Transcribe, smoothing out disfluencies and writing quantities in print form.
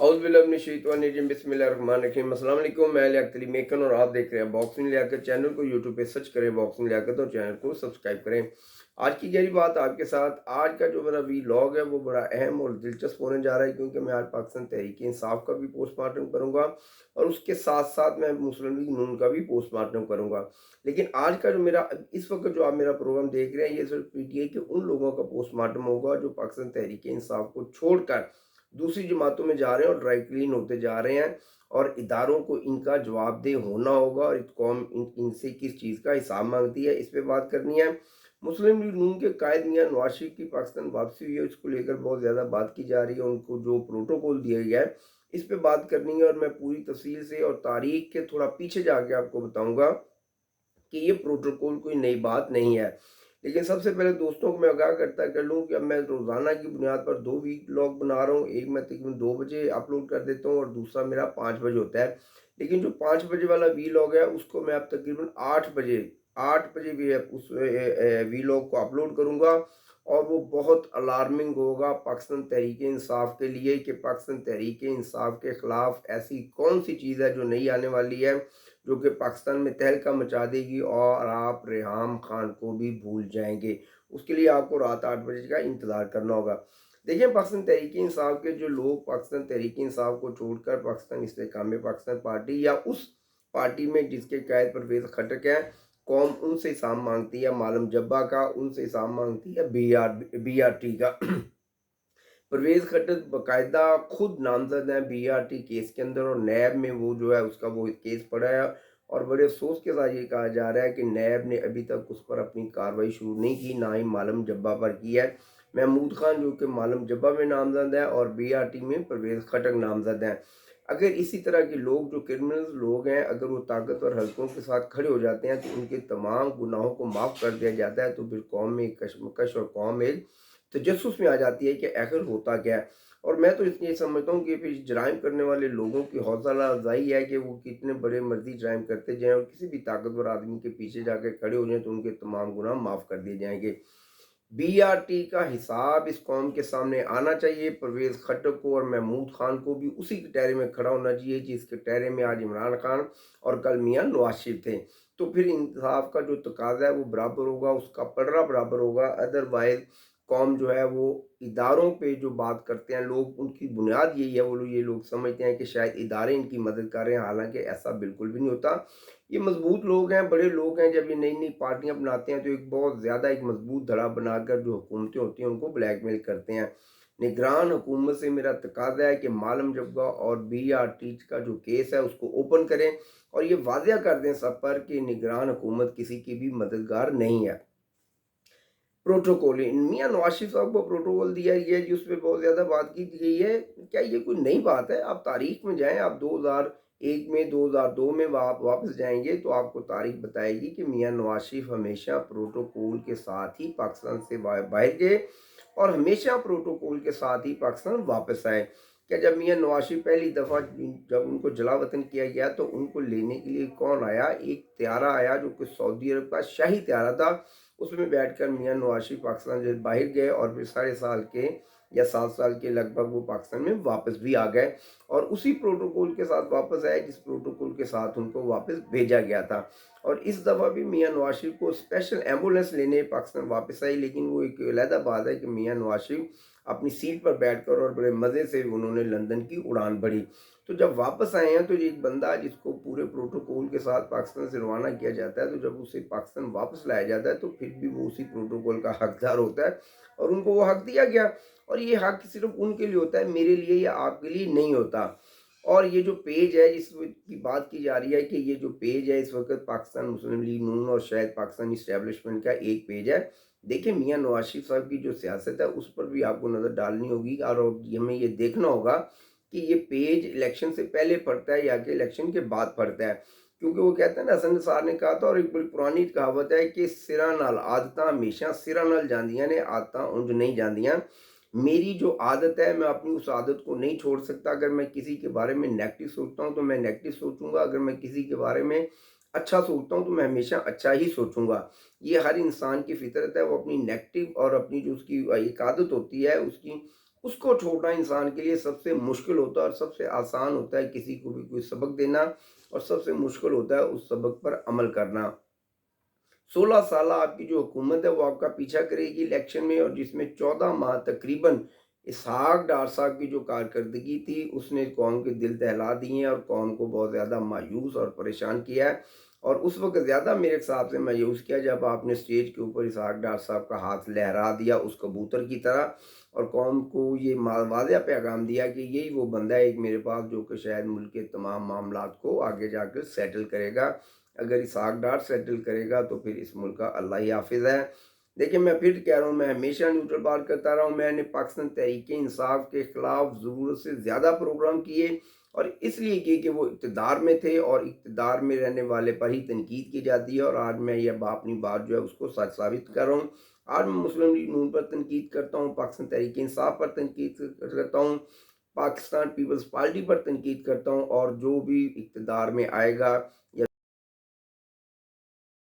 औज़ुबिल्लाहि बिस्मिल्लाहिर्रहमानिर्रहीम। अस्सलाम वालेकुम। मैं लियाकत अली मेकन और आप देख रहे हैं बॉक्सिंग लियाकत। चैनल को यूट्यूब पे सर्च करें बॉक्सिंग लियाकत और चैनल को सब्सक्राइब करें। आज की गहरी बात आपके साथ, आज का जो मेरा वीलॉग है वो बड़ा अहम और दिलचस्प होने जा रहा है, क्योंकि मैं आज पाकिस्तान तहरीक इंसाफ का भी पोस्टमार्टम करूंगा और उसके साथ साथ मैं मुस्लिम लीग नून का भी पोस्टमार्टम करूंगा। लेकिन आज का जो मेरा इस वक्त जो आप मेरा प्रोग्राम देख रहे हैं, ये सिर्फ पीटीआई के उन लोगों का पोस्टमार्टम होगा जो पाकिस्तान तहरीक इंसाफ को छोड़कर दूसरी जमातों में जा रहे हैं और ड्राई क्लीन होते जा रहे हैं। और इदारों को इनका जवाबदेह होना होगा और कौम इनसे किस चीज़ का हिसाब मांगती है, इस पे बात करनी है। मुस्लिम लीग नून के कायद मियां नवाज शरीफ की पाकिस्तान वापसी हुई है, उसको लेकर बहुत ज़्यादा बात की जा रही है। उनको जो प्रोटोकॉल दिया गया है, इस पे बात करनी है और मैं पूरी तफसील से और तारीख के थोड़ा पीछे जाके आपको बताऊंगा कि ये प्रोटोकॉल कोई नई बात नहीं है। लेकिन सबसे पहले दोस्तों को मैं आगाह करता कर लूँ कि अब मैं रोज़ाना की बुनियाद पर 2 व्लॉग बना रहा हूँ। एक मैं तकरीबन 2 बजे अपलोड कर देता हूँ और दूसरा मेरा 5 बजे होता है। लेकिन जो 5 बजे वाला व्लॉग है उसको मैं अब तकरीबन 8 बजे भी उस व्लॉग को अपलोड करूँगा। और वो बहुत अलार्मिंग होगा पाकिस्तान तहरीक इंसाफ के लिए कि पाकिस्तान तहरीक इंसाफ के ख़िलाफ़ ऐसी कौन सी चीज़ है जो नहीं आने वाली है, जो कि पाकिस्तान में तहलका मचा देगी और आप रेहाम खान को भी भूल जाएंगे। उसके लिए आपको रात 8 बजे का इंतज़ार करना होगा। देखिए, पाकिस्तान तहरीक इंसाफ के जो लोग पाकिस्तान तहरीक इंसाफ को छोड़कर पाकिस्तान इस्तेकाम पाकिस्तान पार्टी या उस पार्टी में जिसके कायद परवेज़ खटक है, कौम उनसे हिसाब मांगती है। मालम जब्बा का उनसे हिसाब मांगती है, BRT का। परवेज़ खट्टर बाकायदा खुद नामजद हैं BRT केस के अंदर और नैब में वो जो है उसका वो केस पड़ा है। और बड़े अफसोस के साथ ये कहा जा रहा है कि नैब ने अभी तक उस पर अपनी कार्रवाई शुरू नहीं की, ना ही मालम जब्बा पर की है। महमूद खान जो कि मालम जब्बा में नामजद है और BRT में परवेज़ खटक नामजद हैं। अगर इसी तरह के लोग जो क्रिमिनल्स लोग हैं, अगर वो ताकतवर हलकों के साथ खड़े हो जाते हैं तो उनके तमाम गुनाहों को माफ़ कर दिया जाता है, तो फिर कौम में एक कशमकश और कौम एक तजस्सुस में आ जाती है कि आखिर होता क्या है। और मैं तो इसलिए समझता हूँ कि फिर जराइम करने वाले लोगों की हौसला अफजाई है कि वो कितने बड़े मर्जी जराइम करते जाएं और किसी भी ताकतवर आदमी के पीछे जाकर खड़े हो जाएं तो उनके तमाम गुनाह माफ़ कर दिए जाएंगे। BRT का हिसाब इस कौम के सामने आना चाहिए। परवेज़ खट्टक को और महमूद खान को भी उसी कटहरे में खड़ा होना चाहिए जिस कटहरे में आज इमरान खान और कल मियां नवाज शरीफ थे। तो फिर इंसाफ का जो तकाजा है वो बराबर होगा, उसका पलड़ा बराबर होगा। अदरवाइज कौम जो है वो इदारों पे जो बात करते हैं लोग, उनकी बुनियाद यही है, वो लोग ये लोग समझते हैं कि शायद इदारे इनकी मदद कर रहे हैं, हालांकि ऐसा बिल्कुल भी नहीं होता। ये मजबूत लोग हैं, बड़े लोग हैं। जब ये नई नई पार्टियां बनाते हैं तो एक बहुत ज़्यादा एक मजबूत धड़ा बनाकर जो हुकूमतें होती हैं उनको ब्लैकमेल करते हैं। निगरान हुकूमत से मेरा तकाजा है कि मालम जब्बा और BRT का जो केस है उसको ओपन करें और ये वाजिया कर दें सब पर कि निगरान हुकूमत किसी की भी मददगार नहीं है। प्रोटोकॉल मियाँ नवाज शरीफ साहब को प्रोटोकॉल दिया गया है जी, उस पर बहुत ज़्यादा बात की गई है। क्या ये कोई नई बात है? आप तारीख में जाएं, आप 2001 में 2002 में वापस जाएंगे तो आपको तारीख बताएगी कि मियाँ नवाज शरीफ हमेशा प्रोटोकॉल के साथ ही पाकिस्तान से बाहर गए और हमेशा प्रोटोकॉल के साथ ही पाकिस्तान वापस आए। क्या जब मियाँ नवाज शरीफ पहली दफ़ा जब उनको जलावतन किया गया तो उनको लेने के लिए कौन आया? एक त्यारा आया जो कि सऊदी अरब का शाही त्यारा था। उसमें बैठकर मियाँ नवाज शरीफ पाकिस्तान से बाहर गए और फिर 7.5 साल के या 7 साल के लगभग वो पाकिस्तान में वापस भी आ गए और उसी प्रोटोकॉल के साथ वापस आए जिस प्रोटोकॉल के साथ उनको वापस भेजा गया था। और इस दफ़ा भी मियाँ नवाज शरीफ को स्पेशल एम्बुलेंस लेने पाकिस्तान वापस आई, लेकिन वो एक अलहदा बात है कि मियाँ नवाज शरीफ अपनी सीट पर बैठकर और बड़े मज़े से उन्होंने लंदन की उड़ान भरी। तो जब वापस आए हैं तो एक बंदा जिसको पूरे प्रोटोकॉल के साथ पाकिस्तान से रवाना किया जाता है, तो जब उसे पाकिस्तान वापस लाया जाता है तो फिर भी वो उसी प्रोटोकॉल का हकदार होता है और उनको वो हक दिया गया। और ये हक सिर्फ उनके लिए होता है, मेरे लिए या आपके लिए नहीं होता। और ये जो पेज है जिसकी बात की जा रही है कि ये जो पेज है इस वक्त पाकिस्तान मुस्लिम लीग नून और शायद पाकिस्तान इस्टेब्लिशमेंट का एक पेज है। देखिए, मियाँ नवाज शरीफ साहब की जो सियासत है उस पर भी आपको नज़र डालनी होगी और हमें ये देखना होगा कि ये पेज इलेक्शन से पहले पड़ता है या कि इलेक्शन के बाद पड़ता है। क्योंकि वो कहते हैं ना, हसन निसार ने कहा था और एक बड़ी पुरानी कहावत है कि सिरा नाल आदत हमेशा सिरा नाल जांदियां ने, आदत उंज नहीं जांदियां। मेरी जो आदत है मैं अपनी उस आदत को नहीं छोड़ सकता। अगर मैं किसी के बारे में नेगेटिव सोचता हूँ तो मैं नेगेटिव सोचूंगा, अगर मैं किसी के बारे में अच्छा सोचता हूँ तो मैं हमेशा अच्छा ही सोचूंगा। ये हर इंसान की फितरत है, वो अपनी नेगेटिव और अपनी जो उसकी एक आदत होती है उसकी اس کو چھوڑنا انسان کے لیے سب سے مشکل ہوتا ہے اور سب سے آسان ہوتا ہے کسی کو بھی کوئی سبق دینا، اور سب سے مشکل ہوتا ہے اس سبق پر عمل کرنا۔ 16 سالہ آپ کی جو حکومت ہے وہ آپ کا پیچھا کرے گی الیکشن میں، اور جس میں 14 ماہ تقریباً اسحاق ڈار صاحب کی جو کارکردگی تھی اس نے قوم کے دل دہلا دیے ہیں اور قوم کو بہت زیادہ مایوس اور پریشان کیا ہے۔ اور اس وقت زیادہ میرے حساب سے مایوس کیا جب آپ نے اسٹیج کے اوپر اسحاق ڈار صاحب کا ہاتھ لہرا دیا اس کبوتر کی طرح، اور قوم کو یہ واضح پیغام دیا کہ یہی وہ بندہ ہے ایک میرے پاس جو کہ شاید ملک کے تمام معاملات کو آگے جا کر سیٹل کرے گا۔ اگر اسحاق ڈار سیٹل کرے گا تو پھر اس ملک کا اللہ ہی حافظ ہے۔ دیکھیں میں پھر کہہ رہا ہوں، میں ہمیشہ نیوٹرل بات کرتا رہا ہوں، میں نے پاکستان تحریک انصاف کے خلاف ضرورت سے زیادہ پروگرام کیے، اور اس لیے کیے کہ وہ اقتدار میں تھے اور اقتدار میں رہنے والے پر ہی تنقید کی جاتی ہے، اور آج میں یہ اپنی بات جو ہے اس کو سچ ثابت کر رہا ہوں۔ آج میں مسلم لیگ نون پر تنقید کرتا ہوں، پاکستان تحریک انصاف پر تنقید کرتا ہوں، پاکستان پیپلز پارٹی پر تنقید کرتا ہوں، اور جو بھی اقتدار میں آئے گا یا